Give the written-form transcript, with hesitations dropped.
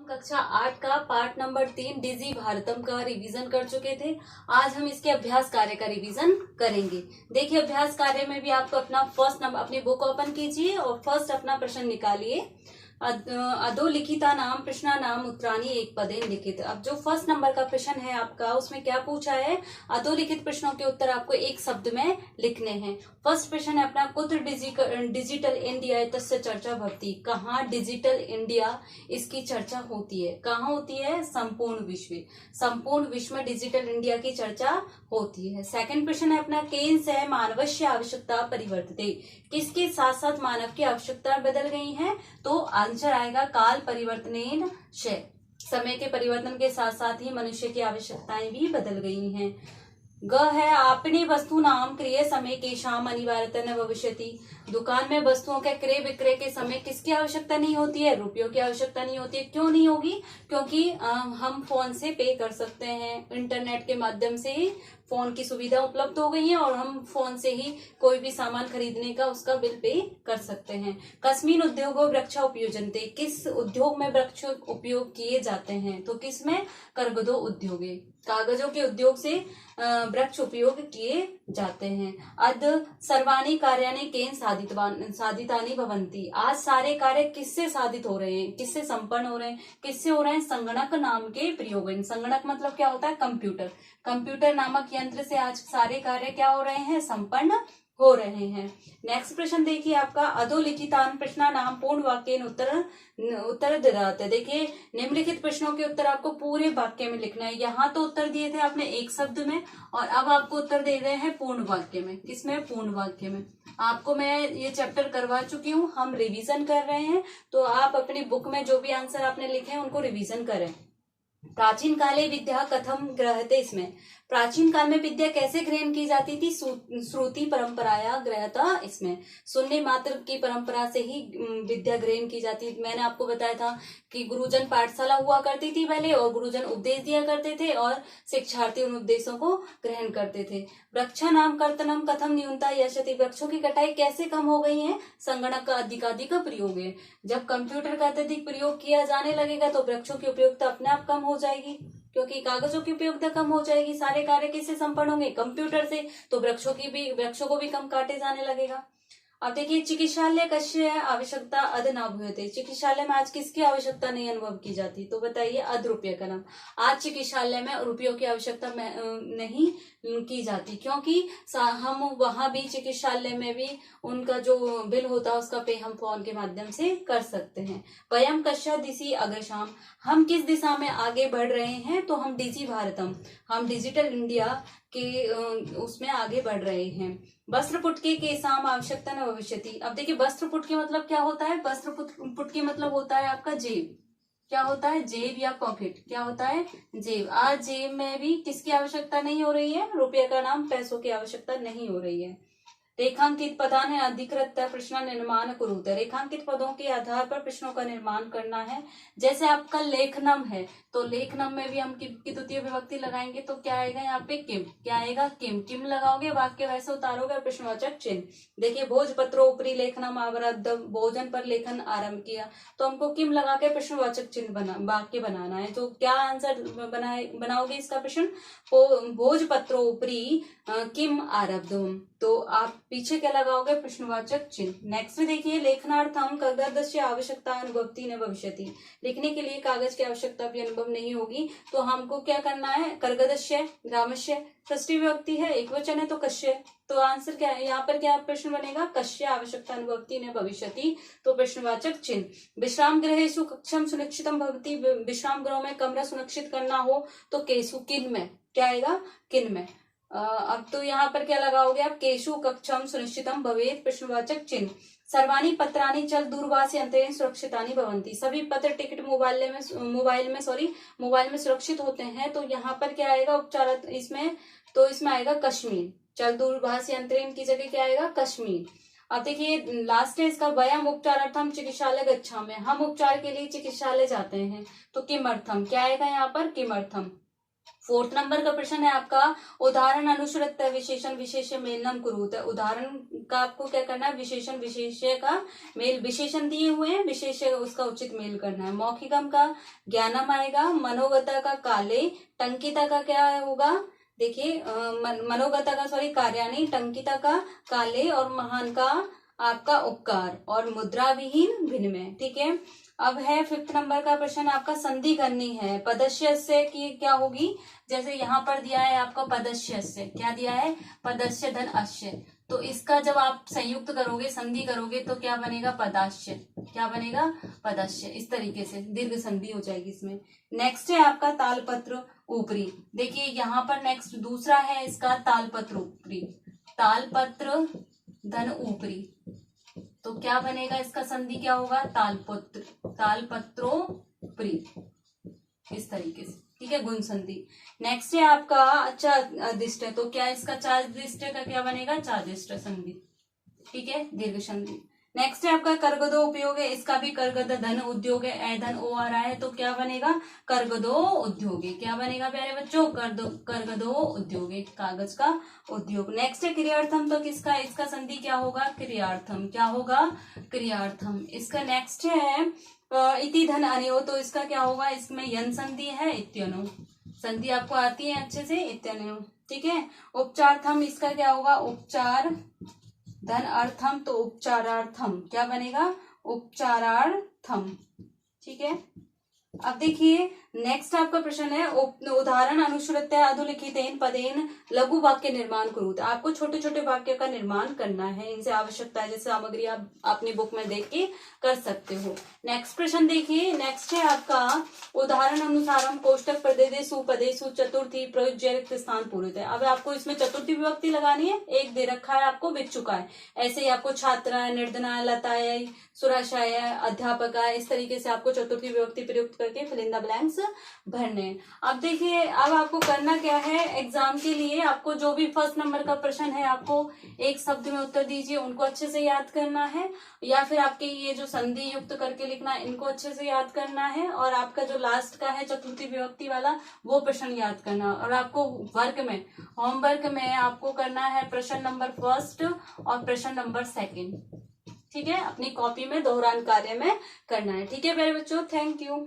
कक्षा 8 का part number 3 डिजी भारतम का रिवीजन कर चुके थे। आज हम इसके अभ्यास कार्य का रिवीजन करेंगे। देखिए, अभ्यास कार्य में भी आपको अपना फर्स्ट नंबर अपनी बुक ओपन कीजिए और फर्स्ट अपना प्रश्न निकालिए। अधोलिखिता नाम प्रश्ना नाम उत्तराणी एक पदेन लिखित। अब जो फर्स्ट नंबर का प्रश्न है आपका, उसमें क्या पूछा है? अधोलिखित प्रश्नों के उत्तर आपको एक शब्द में लिखने हैं। फर्स्ट प्रश्न है अपना, कुत्र डिजिटल इंडिया तस्य चर्चा भवति। कहाँ डिजिटल इंडिया इसकी चर्चा होती है? कहाँ होती है? संपूर्ण विश्व। संपूर्ण विश्व में डिजिटल इंडिया की चर्चा होती है। सेकंड प्रश्न है अपना, केन से मानवस्य आवश्यकता परिवर्तते। किसके साथ साथ मानव की आवश्यकता बदल गई है? तो आंसर आएगा काल परिवर्तनेन श। समय के परिवर्तन के साथ साथ ही मनुष्य की आवश्यकताएं भी बदल गई हैं। ग है, आपने वस्तु नाम क्रय समय के शाम अनिवार्यता न भविष्यति। दुकान में वस्तुओं के क्रय विक्रय के समय किसकी आवश्यकता नहीं होती है? रुपयों की आवश्यकता नहीं होती है। क्यों नहीं होगी? क्योंकि हम फोन से पे कर सकते हैं, इंटरनेट के माध्यम से ही फोन की सुविधा उपलब्ध हो गई है और हम फोन से ही कोई भी सामान खरीदने का उसका बिल पे कर सकते हैं। कस्मिन उद्योगो वृक्षा उपयोजनते। किस उद्योग में वृक्ष उपयोग किए जाते हैं? तो किसमें? कर्गदो उद्योगे। कागजों के उद्योग से वृक्ष उपयोग किए जाते हैं। अद सर्वाणी कार्याणि केन साधितानि भवन्ति। आज सारे कार्य किससे साधित हो रहे हैं? किससे संपन्न हो रहे हैं? किससे हो रहे हैं? संगणक नाम के प्रयोग। संगणक मतलब क्या होता है? कंप्यूटर। कंप्यूटर नामक यंत्र से आज सारे कार्य क्या हो रहे हैं? संपन्न हो रहे हैं। नेक्स्ट प्रश्न देखिए आपका, अधोलिखितान प्रश्ना नाम पूर्ण वाक्य उत्तर दे। देखिए, निम्नलिखित प्रश्नों के उत्तर आपको पूरे वाक्य में लिखना है। यहाँ तो उत्तर दिए थे आपने एक शब्द में और अब आपको उत्तर दे रहे हैं पूर्ण वाक्य में। किसमें? पूर्ण वाक्य में। आपको मैं ये चैप्टर करवा चुकी हूँ, हम रिवीजन कर रहे हैं, तो आप अपनी बुक में जो भी आंसर आपने लिखे हैं उनको रिवीजन करें। प्राचीन काले विद्या कथम ग्रहते। इसमें प्राचीन काल में विद्या कैसे ग्रहण की जाती थी? श्रुति परंपराया ग्रहता। इसमें सुनने मात्र की परंपरा से ही विद्या ग्रहण की जाती थी। मैंने आपको बताया था कि गुरुजन पाठशाला हुआ करती थी पहले और गुरुजन उपदेश दिया करते थे और शिक्षार्थी उन उपदेशों को ग्रहण करते थे। वृक्षा नाम कर्तनम कथम न्यूनता यशति। वृक्षों की कटाई कैसे कम हो गई है? संगणक का अधिकाधिक प्रयोग है। जब कंप्यूटर का अत्यधिक प्रयोग किया जाने लगेगा तो वृक्षों की उपयोगिता अपने आप कम हो जाएगी, क्योंकि कागजों की उपयोगिता कम हो जाएगी। सारे कार्य किससे संपन्न होंगे? कंप्यूटर से। तो वृक्षों को भी कम काटे जाने लगेगा। अब देखिए, चिकित्सालय कस्य आवश्यकता अध न भूयते। चिकित्सालय में आज किसकी आवश्यकता नहीं अनुभव की जाती? तो बताइए, अध रुपये का नाम। आज चिकित्सालय में रुपयों की आवश्यकता नहीं की जाती, क्योंकि हम वहां भी चिकित्सालय में भी उनका जो बिल होता है उसका पे हम फोन के माध्यम से कर सकते हैं। वयम कस्य दिशि अग्रसाम। हम किस दिशा में आगे बढ़ रहे हैं? तो हम डिजी भारतम, हम डिजिटल इंडिया के उसमें आगे बढ़ रहे हैं। वस्त्र पुटके के साम आवश्यकता न भविष्यति। अब देखिए, वस्त्र पुटके मतलब क्या होता है? वस्त्र पुटके मतलब होता है आपका जेब। क्या होता है? जेब या पॉकेट। क्या होता है? जेब। आज जेब में भी किसकी आवश्यकता नहीं हो रही है? रुपये का नाम पैसों की आवश्यकता नहीं हो रही है। रेखांकित पदान अधिकृत प्रश्न निर्माण कुरुत। रेखांकित पदों के आधार पर प्रश्नों का निर्माण करना है। जैसे आपका लेखनम है, तो लेखनम में भी हम किम की द्वितीय विभक्ति लगाएंगे तो क्या आएगा यहाँ पे? किम। क्या आएगा? किम। किम लगाओगे, वाक्य वैसे उतारोगे, प्रश्नवाचक चिन्ह। देखिए, भोजपत्रो ऊपरी लेखनम आवरब्ध। भोजन पर लेखन आरंभ किया, तो हमको किम लगा के प्रश्नवाचक चिन्ह वाक्य बनाना है। तो क्या आंसर बनाओगे इसका प्रश्न? भोजपत्रो ऊपरी किम आरब्धम। तो आप पीछे क्या लगाओगे? प्रश्नवाचक चिन्ह। नेक्स्ट देखिए, लेखनार्थम कागदस्य आवश्यकता अनुभवती न भविष्यति। लिखने के लिए कागज की आवश्यकता भी अनुभव नहीं होगी, तो हमको क्या करना है? कर्गदस्य, ग्रामस्य, षष्ठी विभक्ति है, एक वचन है तो कस्य। तो आंसर क्या है यहाँ पर? क्या प्रश्न बनेगा? कस्य आवश्यकता अनुभवती न भविष्यति, तो प्रश्नवाचक चिन्ह। विश्राम गृहेषु कक्षम सुनिश्चितम भवति। विश्राम गृह में कमरा सुनिश्चित करना हो तो केसु, किन में। क्या आएगा? किन में। अब तो यहाँ पर क्या लगाओगे आप? केशु कक्षम सुनिश्चितम भवेत, प्रश्नवाचक चिन्ह। सर्वाणी पत्राणि चल दूरभाष यंत्रेण सुरक्षितानि भवन्ति। सभी पत्र टिकट मोबाइल में सुरक्षित होते हैं, तो यहाँ पर क्या आएगा? उपचार इसमें, तो इसमें आएगा कश्मीर। चल दूरभाष यंत्रेण की जगह क्या आएगा? कश्मीर। अब देखिए, लास्ट है इसका, वयम उपचारार्थम चिकित्सालय गच्छामि। हम उपचार के लिए चिकित्सालय जाते हैं, तो किमर्थम। क्या आएगा यहाँ पर? किमर्थम। 4th नंबर का प्रश्न है आपका उदाहरण अनुश्रुत विशेषण विशेष्य मेलनम कुरुत। उदाहरण का आपको क्या करना है, विशेषण विशेष्य का मेल, विशेषण दिए हुए हैं, विशेष्य उसका उचित मेल करना है। मौखिकम का ज्ञानम आएगा, मनोगता का काले, टंकिता का क्या होगा, देखिए मनोगता का सॉरी कार्याणी, टंकिता का काले और महान का आपका उपकार और मुद्रा विहीन विनिमय। ठीक है, अब है 5th नंबर का प्रश्न आपका संधि करनी है। पदस्य से की क्या होगी, जैसे यहाँ पर दिया है आपका पदस्य से, क्या दिया है, पदस्य धन अश्य, तो इसका जब आप संयुक्त करोगे, संधि करोगे तो क्या बनेगा, पदाश्य, क्या बनेगा, पदस्य। इस तरीके से दीर्घ संधि हो जाएगी इसमें। नेक्स्ट है आपका तालपत्र ऊपरी। देखिए यहाँ पर नेक्स्ट दूसरा है इसका तालपत्र ऊपरी, तालपत्र धन ऊपरी, तो क्या बनेगा, इसका संधि क्या होगा, तालपत्र, तालपत्रोपरी, इस तरीके से। ठीक है, गुण संधि। नेक्स्ट है आपका चादिष्ट, तो क्या इसका चादिष्ट का क्या बनेगा, चादिष्ट संधि। ठीक है, दीर्घ संधि। नेक्स्ट है आपका कर्गदो उपयोग है, इसका भी कर्गद धन उद्योग है, ए धन ओ आ रहा है, तो क्या बनेगा, कर्गदो उद्योगे, क्या बनेगा प्यारे बच्चों, कर्गदो उद्योगे, कागज का उद्योग। नेक्स्ट है क्रियार्थम, तो किसका, इसका संधि क्या होगा, क्रियार्थम, क्या होगा, क्रियार्थम। इसका नेक्स्ट है इति धन अनयो, तो इसका क्या होगा, इसमें यन संधि है, इत्यनो संधि आपको आती है अच्छे से, इत्यनो। ठीक है, उपचारार्थम, इसका क्या होगा, उपचार धन अर्थम, तो उपचारार्थम, क्या बनेगा, उपचारार्थम। ठीक है, अब देखिए नेक्स्ट आपका प्रश्न है उदाहरण अनुश्रुत्य अधोलिखितेन पदेन लघु वाक्य निर्माण करूँ। आपको छोटे छोटे वाक्य का निर्माण करना है, इनसे आवश्यकता है जैसे सामग्री आप अपनी बुक में देख के कर सकते हो। नेक्स्ट प्रश्न देखिए, नेक्स्ट है आपका उदाहरण अनुसारम कोष्टक प्रदेशु पदेशु चतुर्थी प्रयुज्य रिक्त स्थान पूरित है। अब आपको इसमें चतुर्थी विभक्ति लगानी है, एक दे रखा है आपको, बिक चुका है। ऐसे ही आपको छात्रा, निर्धना, लताएं, सुराशाय, अध्यापक, इस तरीके से आपको चतुर्थी विभक्ति प्रयुक्त करके फिल इन द ब्लैंक्स भरने। अब देखिए, अब आपको करना क्या है, एग्जाम के लिए आपको जो भी 1st नंबर का प्रश्न है आपको एक शब्द में उत्तर दीजिए, उनको अच्छे से याद करना है, या फिर आपके ये जो संधि युक्त करके लिखना है इनको अच्छे से याद करना है, और आपका जो लास्ट का है चतुर्थी विभक्ति वाला वो प्रश्न याद करना। और आपको वर्क में, होमवर्क में आपको करना है प्रश्न नंबर 1 और प्रश्न नंबर 2। ठीक है, अपनी कॉपी में दोहरान कार्य में करना है। ठीक है प्यारे बच्चों, थैंक यू।